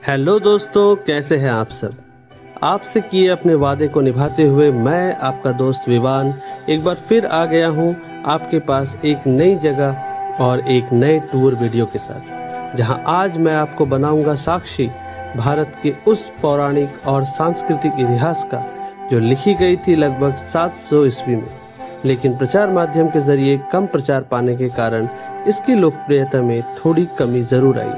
Hello दोस्तों, कैसे हैं आप सब। आपसे किए अपने वादे को निभाते हुए मैं आपका दोस्त विवान एक बार फिर आ गया हूं आपके पास एक नई जगह और एक नए टूर वीडियो के साथ, जहां आज मैं आपको बनाऊंगा साक्षी भारत के उस पौराणिक और सांस्कृतिक इतिहास का जो लिखी गई थी लगभग 700 ईस्वी में, लेकिन प्रचार माध्यम के जरिए कम प्रचार पाने के कारण इसकी लोकप्रियता में थोड़ी कमी जरूर आई,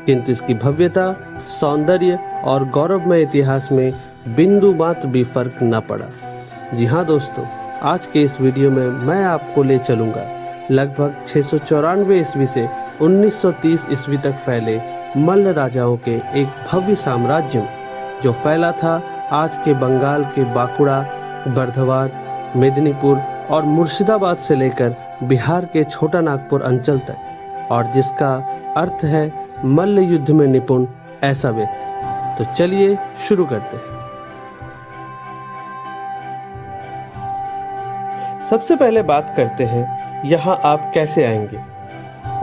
किंतु इसकी भव्यता, सौंदर्य और गौरवमय इतिहास में बिंदु मात्र भी फर्क न पड़ा। जी हाँ दोस्तों, आज के इस वीडियो में मैं आपको ले चलूंगा लगभग 694 ईस्वी से 1930 ईस्वी तक फैले मल्ल राजाओं के एक भव्य साम्राज्य में, जो फैला था आज के बंगाल के बांकुड़ा, बर्धमान, मेदिनीपुर और मुर्शिदाबाद से लेकर बिहार के छोटा नागपुर अंचल तक, और जिसका अर्थ है मल्ल युद्ध में निपुण ऐसा व्यक्ति। तो चलिए शुरू करते हैं। सबसे पहले बात करते हैं यहाँ आप कैसे आएंगे।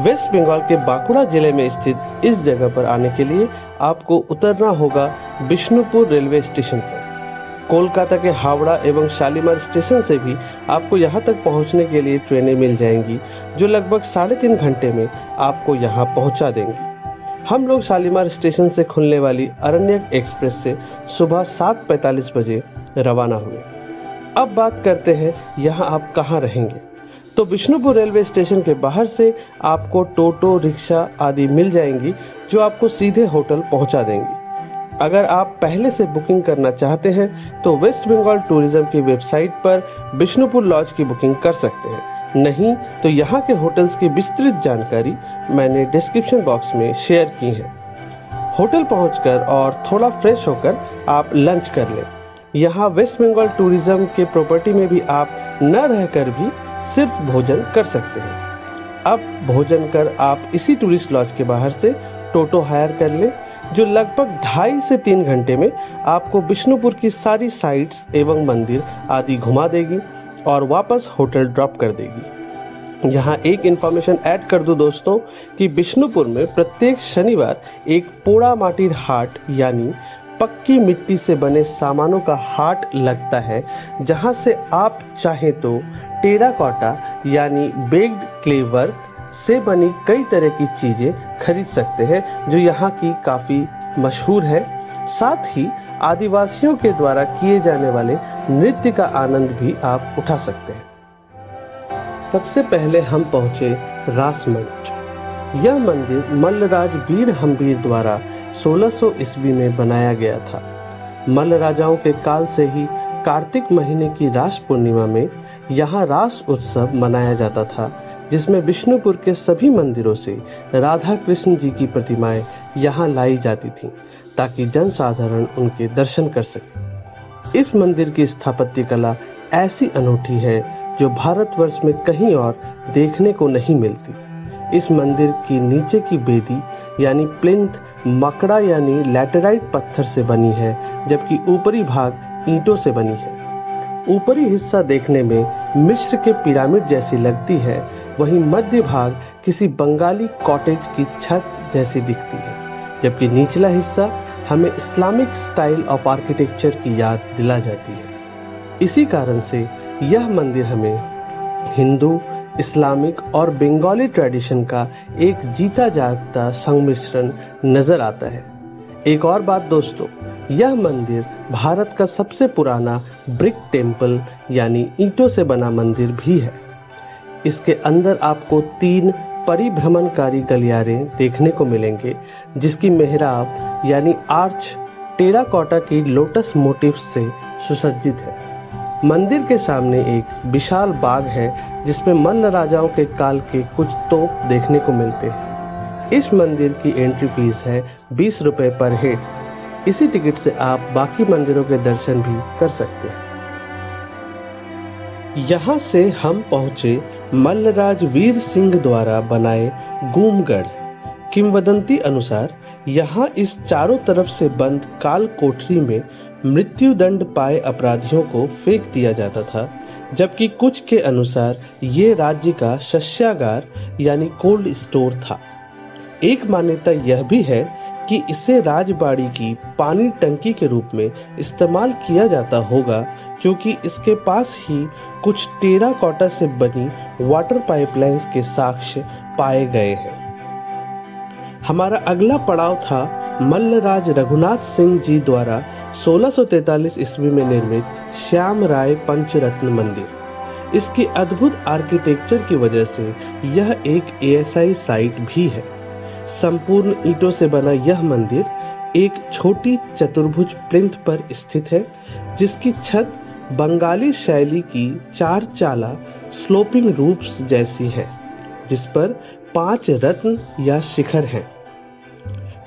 वेस्ट बंगाल के बांकुड़ा जिले में स्थित इस जगह पर आने के लिए आपको उतरना होगा बिष्णुपुर रेलवे स्टेशन पर। कोलकाता के हावड़ा एवं शालीमार स्टेशन से भी आपको यहाँ तक पहुँचने के लिए ट्रेनें मिल जाएंगी, जो लगभग 3.5 घंटे में आपको यहाँ पहुँचा देंगी। हम लोग शालीमार स्टेशन से खुलने वाली अरण्यक एक्सप्रेस से सुबह 7:45 बजे रवाना हुए। अब बात करते हैं यहाँ आप कहाँ रहेंगे। तो बिष्णुपुर रेलवे स्टेशन के बाहर से आपको टोटो, रिक्शा आदि मिल जाएंगी, जो आपको सीधे होटल पहुँचा देंगी। अगर आप पहले से बुकिंग करना चाहते हैं तो वेस्ट बंगाल टूरिज्म की वेबसाइट पर बिष्णुपुर लॉज की बुकिंग कर सकते हैं। नहीं तो यहाँ के होटल्स की विस्तृत जानकारी मैंने डिस्क्रिप्शन बॉक्स में शेयर की है। होटल पहुंचकर और थोड़ा फ्रेश होकर आप लंच कर लें। यहाँ वेस्ट बंगाल टूरिज्म के प्रॉपर्टी में भी आप न रहकर भी सिर्फ भोजन कर सकते हैं। अब भोजन कर आप इसी टूरिस्ट लॉज के बाहर से टोटो हायर कर लें, जो लगभग 2.5 से 3 घंटे में आपको बिष्णुपुर की सारी साइट्स एवं मंदिर आदि घुमा देगी और वापस होटल ड्रॉप कर देगी। यहाँ एक इन्फॉर्मेशन ऐड कर दूं दोस्तों कि बिष्णुपुर में प्रत्येक शनिवार एक पोड़ा माटिर हाट यानी पक्की मिट्टी से बने सामानों का हाट लगता है, जहाँ से आप चाहें तो टेराकोटा यानी बेक्ड क्ले वर्क से बनी कई तरह की चीजें खरीद सकते हैं, जो यहाँ की काफी मशहूर है। साथ ही आदिवासियों के द्वारा किए जाने वाले नृत्य का आनंद भी आप उठा सकते हैं। सबसे पहले हम पहुंचे रास मंच। यह मंदिर मल्लराज वीर हम्बीर द्वारा 1600 ईस्वी में बनाया गया था। मल्ल राजाओं के काल से ही कार्तिक महीने की रास पूर्णिमा में यहाँ रास उत्सव मनाया जाता था, जिसमें विष्णुपुर के सभी मंदिरों से राधा कृष्ण जी की प्रतिमाएं यहाँ लाई जाती थीं, ताकि जनसाधारण उनके दर्शन कर सके। इस मंदिर की स्थापत्य कला ऐसी अनूठी है जो भारतवर्ष में कहीं और देखने को नहीं मिलती। इस मंदिर की नीचे की बेदी यानी प्लिंथ मकड़ा यानी लैटेराइट पत्थर से बनी है, जबकि ऊपरी भाग ईंटों से बनी है। ऊपरी हिस्सा देखने में मिस्र के पिरामिड जैसी लगती है, वहीं मध्य भाग किसी बंगाली कॉटेज की छत जैसी दिखती है, जबकि निचला हिस्सा हमें इस्लामिक स्टाइल ऑफ आर्किटेक्चर की याद दिला जाती है। इसी कारण से यह मंदिर हमें हिंदू, इस्लामिक और बंगाली ट्रेडिशन का एक जीता जागता संमिश्रण नजर आता है। एक और बात दोस्तों, यह मंदिर भारत का सबसे पुराना ब्रिक टेम्पल यानी ईंटों से बना मंदिर भी है। इसके अंदर आपको 3 परिभ्रमणकारी गलियारे देखने को मिलेंगे, जिसकी मेहराब यानी आर्च टेराकोटा की लोटस मोटिव्स से सुसज्जित है। मंदिर के सामने एक विशाल बाग है, जिसमें मल्ल राजाओं के काल के कुछ तोप देखने को मिलते हैं। इस मंदिर की एंट्री फीस है 20 रुपए पर हेड। इसी टिकट से आप बाकी मंदिरों के दर्शन भी कर सकते हैं। यहाँ से हम पहुंचे मल्लराज वीर सिंह द्वारा बनाए गूमगढ़। किंवदंती अनुसार यहाँ इस चारों तरफ से बंद काल कोठरी में मृत्युदंड पाए अपराधियों को फेंक दिया जाता था, जबकि कुछ के अनुसार ये राज्य का शस्यागार यानी कोल्ड स्टोर था। एक मान्यता यह भी है कि इसे राजबाड़ी की पानी टंकी के रूप में इस्तेमाल किया जाता होगा, क्योंकि इसके पास ही कुछ टेराकोटा से बनी वाटर पाइपलाइंस के साक्ष्य पाए गए हैं। हमारा अगला पड़ाव था मल्लराज रघुनाथ सिंह जी द्वारा 1643 ईस्वी में निर्मित श्याम राय पंचरत्न मंदिर। इसकी अद्भुत आर्किटेक्चर की वजह से यह एक ASI साइट भी है। संपूर्ण ईंटों से बना यह मंदिर एक छोटी चतुर्भुज प्लिंथ पर स्थित है, जिसकी छत बंगाली शैली की 4 चाला स्लोपिंग रूफ्स जैसी है, जिस पर 5 रत्न या शिखर हैं।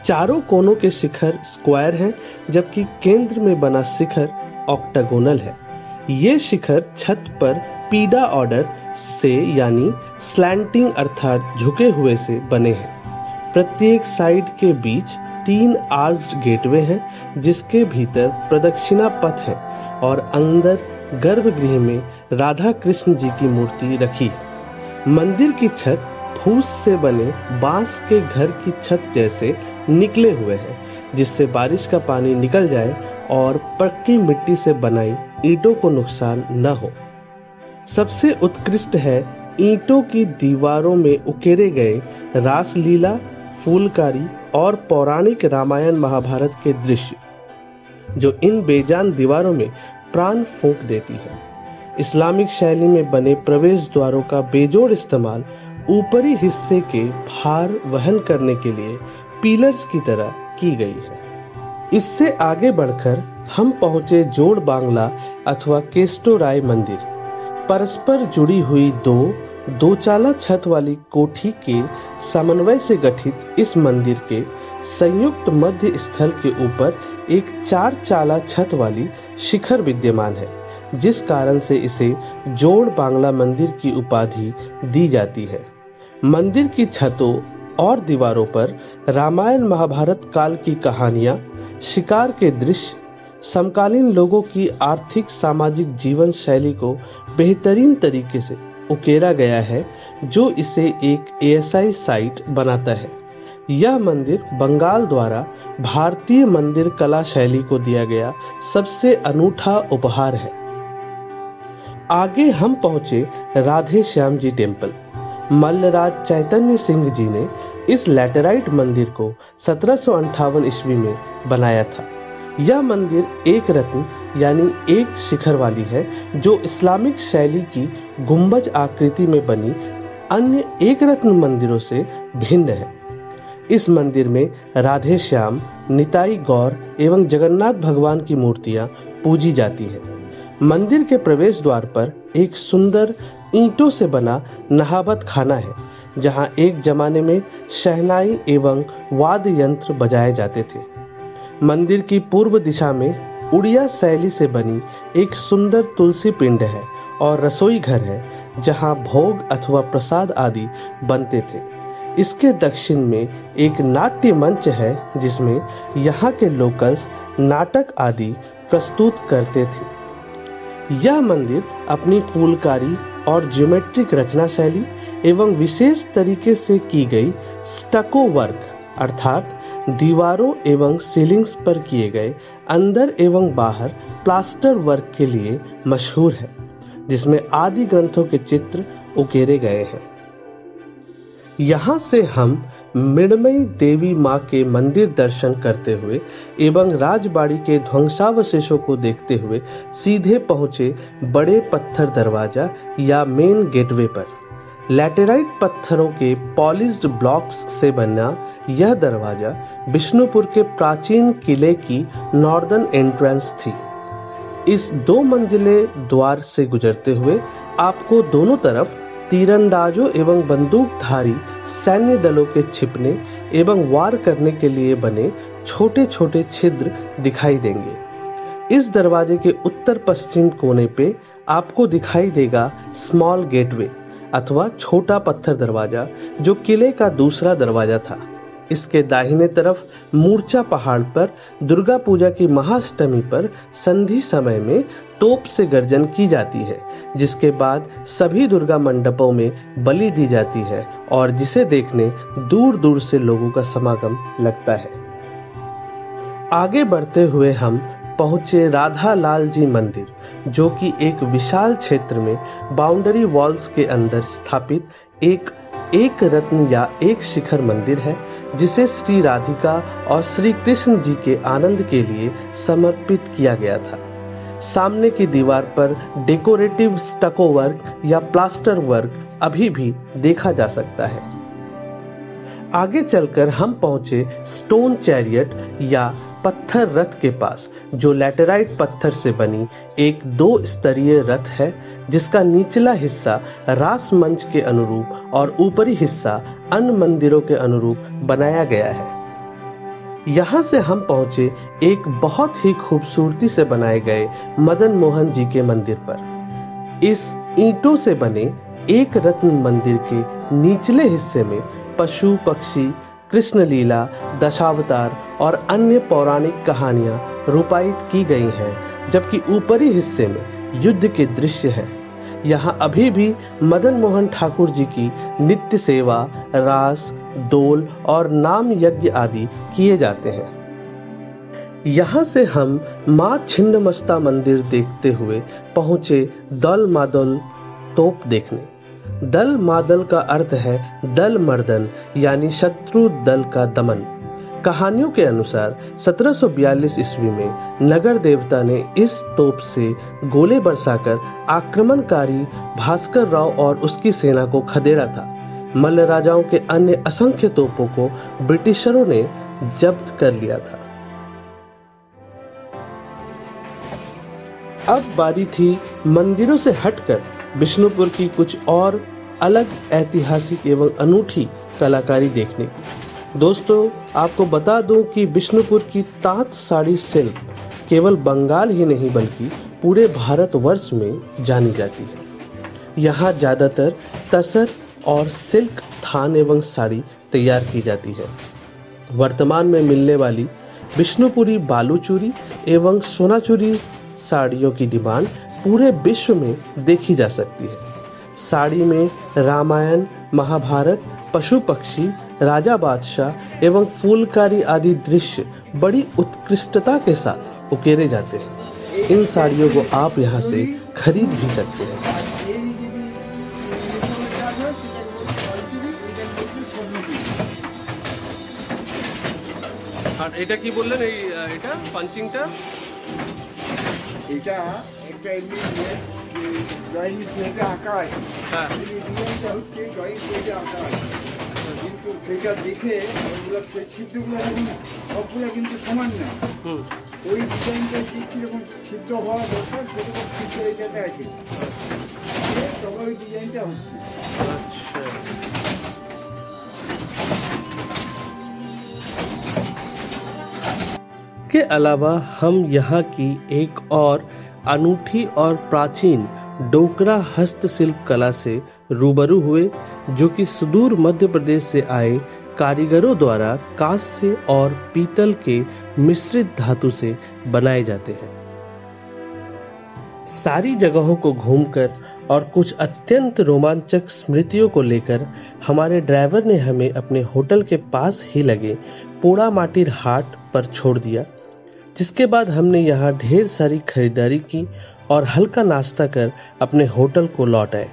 चारों कोनों के शिखर स्क्वायर हैं, जबकि केंद्र में बना शिखर ऑक्टागोनल है। ये शिखर छत पर पीडा ऑर्डर से यानी स्लैंटिंग अर्थात झुके हुए से बने हैं। प्रत्येक साइड के बीच 3 आर्च्ड गेटवे हैं, जिसके भीतर प्रदक्षिणा पथ है और अंदर गर्भगृह में राधा कृष्ण जी की मूर्ति रखी है। मंदिर की छत फूस से बने बांस के घर की छत जैसे निकले हुए हैं, जिससे बारिश का पानी निकल जाए और पक्की मिट्टी से बनाई ईंटों को नुकसान न हो। सबसे उत्कृष्ट है ईंटों की दीवारों में उकेरे गए रासलीला, फूलकारी और पौराणिक रामायण महाभारत के दृश्य, जो इन बेजान दीवारों में प्राण फूंक देती है। इस्लामिक शैली में बने प्रवेश द्वारों का बेजोड़ इस्तेमाल ऊपरी हिस्से के भार वहन करने के लिए पिलर्स की तरह की गई है। इससे आगे बढ़कर हम पहुंचे जोड़ बांग्ला अथवा केस्टोराय मंदिर। परस्पर जुड़ी हुई दो चाला छत वाली कोठी के समन्वय से गठित इस मंदिर के संयुक्त मध्य स्थल के ऊपर एक 4 चाला छत वाली शिखर विद्यमान है, जिस कारण से इसे जोड़ बांग्ला मंदिर की उपाधि दी जाती है। मंदिर की छतों और दीवारों पर रामायण महाभारत काल की कहानियां, शिकार के दृश्य, समकालीन लोगों की आर्थिक सामाजिक जीवन शैली को बेहतरीन तरीके से उकेरा गया है, जो इसे एक ASI साइट बनाता है। यह मंदिर बंगाल द्वारा भारतीय मंदिर कला शैली को दिया गया सबसे अनूठा उपहार है। आगे हम पहुंचे राधे श्याम जी टेम्पल। मल्लराज चैतन्य सिंह जी ने इस लैटेराइट मंदिर को 1758 ईस्वी में बनाया था। यह मंदिर एक रत्न यानी एक शिखर वाली है, जो इस्लामिक शैली की गुंबज आकृति में बनी अन्य एक रत्न मंदिरों से भिन्न है। इस मंदिर में राधे श्याम, निताई गौर एवं जगन्नाथ भगवान की मूर्तियां पूजी जाती हैं। मंदिर के प्रवेश द्वार पर एक सुंदर ईंटों से बना नहाबत खाना है, जहां एक जमाने में शहनाई एवं वाद्य यंत्र बजाए जाते थे। मंदिर की पूर्व दिशा में उड़िया शैली से बनी एक सुंदर तुलसी पिंड है और रसोई घर है, जहां भोग अथवा प्रसाद आदि बनते थे। इसके दक्षिण में एक नाट्य मंच है, जिसमें यहाँ के लोकल्स नाटक आदि प्रस्तुत करते थे। यह मंदिर अपनी फूलकारी और ज्योमेट्रिक रचना शैली एवं विशेष तरीके से की गई स्टको वर्क अर्थात दीवारों एवं सीलिंग्स पर किए गए अंदर एवं बाहर प्लास्टर वर्क के लिए मशहूर है, जिसमें आदि ग्रंथों के चित्र उकेरे गए हैं। यहाँ से हम मृण्मयी देवी माँ के मंदिर दर्शन करते हुए एवं राजबाड़ी के ध्वंसावशेषों को देखते हुए सीधे पहुँचे बड़े पत्थर दरवाजा या मेन गेटवे पर। लैटेराइट पत्थरों के पॉलिश्ड ब्लॉक्स से बना यह दरवाजा विष्णुपुर के प्राचीन किले की नॉर्दर्न एंट्रेंस थी। इस 2 मंजिले द्वार से गुजरते हुए आपको दोनों तरफ तीरंदाजों एवं बंदूकधारी सैन्य दलों के छिपने एवं वार करने के लिए बने छोटे छोटे छिद्र दिखाई देंगे। इस दरवाजे के उत्तर पश्चिम कोने पे आपको दिखाई देगा स्मॉल गेटवे अथवा छोटा पत्थर दरवाजा, जो किले का दूसरा दरवाजा था। इसके दाहिने तरफ मूर्छा पहाड़ पर दुर्गा पूजा की महाअष्टमी पर संधि समय में तोप से गर्जन की जाती है, जिसके बाद सभी दुर्गा मंडपों में बलि दी जाती है और जिसे देखने दूर दूर से लोगों का समागम लगता है। आगे बढ़ते हुए हम पहुंचे राधा लाल जी मंदिर, जो कि एक विशाल क्षेत्र में बाउंड्री वॉल्स के अंदर स्थापित एक रत्न या एक शिखर मंदिर है, जिसे श्री राधिका और श्री कृष्ण जी के आनंद के लिए समर्पित किया गया था। सामने की दीवार पर डेकोरेटिव स्टको वर्क या प्लास्टर वर्क अभी भी देखा जा सकता है। आगे चलकर हम पहुंचे स्टोन चैरियट या पत्थर रथ के पास, जो लैटेराइट पत्थर से बनी एक 2 स्तरीय रथ है, जिसका निचला हिस्सा रास मंच के अनुरूप और ऊपरी हिस्सा अन्य मंदिरों के अनुरूप बनाया गया है। यहाँ से हम पहुंचे एक बहुत ही खूबसूरती से बनाए गए मदन मोहन जी के मंदिर पर। इस ईंटों से बने एक रत्न मंदिर के निचले हिस्से में पशु पक्षी, कृष्ण लीला, दशावतार और अन्य पौराणिक कहानियां रूपायित की गई हैं, जबकि ऊपरी हिस्से में युद्ध के दृश्य हैं। यहाँ अभी भी मदन मोहन ठाकुर जी की नित्य सेवा, रास, डोल और नाम यज्ञ आदि किए जाते हैं। यहाँ से हम माँ छिन्नमस्ता मंदिर देखते हुए पहुँचे दल मादल तोप देखने। दल मादल का अर्थ है दल मर्दन, यानी शत्रु दल का दमन। कहानियों के अनुसार 1742 ईस्वी में नगर देवता ने इस तोप से गोले बरसाकर आक्रमणकारी भास्कर राव और उसकी सेना को खदेड़ा था। मल्ल राजाओं के अन्य असंख्य तोपों को ब्रिटिशरों ने जब्त कर लिया था। अब बारी थी मंदिरों से हटकर बिष्णुपुर की कुछ और अलग ऐतिहासिक एवं अनूठी कलाकारी देखने की। दोस्तों, आपको बता दूं कि बिष्णुपुर की ताँत साड़ी शिल्प केवल बंगाल ही नहीं बल्कि पूरे भारतवर्ष में जानी जाती है। यहाँ ज़्यादातर तसर और सिल्क थान एवं साड़ी तैयार की जाती है। वर्तमान में मिलने वाली बिष्णुपुरी बालूचूरी एवं सोनाचूरी साड़ियों की डिमांड पूरे विश्व में देखी जा सकती है। साड़ी में रामायण, महाभारत, पशु पक्षी, राजा बादशाह एवं फूलकारी आदि दृश्य बड़ी उत्कृष्टता के साथ उकेरे जाते हैं। इन साड़ियों को आप यहाँ से खरीद भी सकते हैं। আর এটা কি বললেন, এই এটা পাঞ্চিংটা? এটা একটা এমনি ড্রয়িং প্লেটে আঁকা আছে। হ্যাঁ, এই ডিজাইনটা হচ্ছে ড্রয়িং প্লেটে আঁকা আছে, কিন্তু সেটা দেখে ওগুলো ছিদ্রগুলো এখন সবগুলো কিন্তু সমান না। ওই ডিজাইনটা কীরকম ছিদ্র হওয়া দরকার সেরকম ছিদ্র এটাতে আছে, তবে ওই ডিজাইনটা হচ্ছে। আচ্ছা, के अलावा हम यहाँ की एक और अनूठी और प्राचीन डोकरा हस्तशिल्प कला से रूबरू हुए, जो कि सुदूर मध्य प्रदेश से आए कारीगरों द्वारा कांस्य और पीतल के मिश्रित धातु से बनाए जाते हैं। सारी जगहों को घूमकर और कुछ अत्यंत रोमांचक स्मृतियों को लेकर हमारे ड्राइवर ने हमें अपने होटल के पास ही लगे पोड़ामाटिर हाट पर छोड़ दिया, जिसके बाद हमने यहाँ ढेर सारी खरीदारी की और हल्का नाश्ता कर अपने होटल को लौट आए।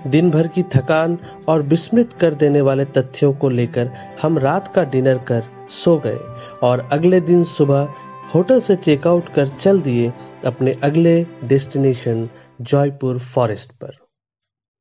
दिन भर की थकान और विस्मित कर देने वाले तथ्यों को लेकर हम रात का डिनर कर सो गए और अगले दिन सुबह होटल से चेकआउट कर चल दिए अपने अगले डेस्टिनेशन जयपुर फॉरेस्ट पर।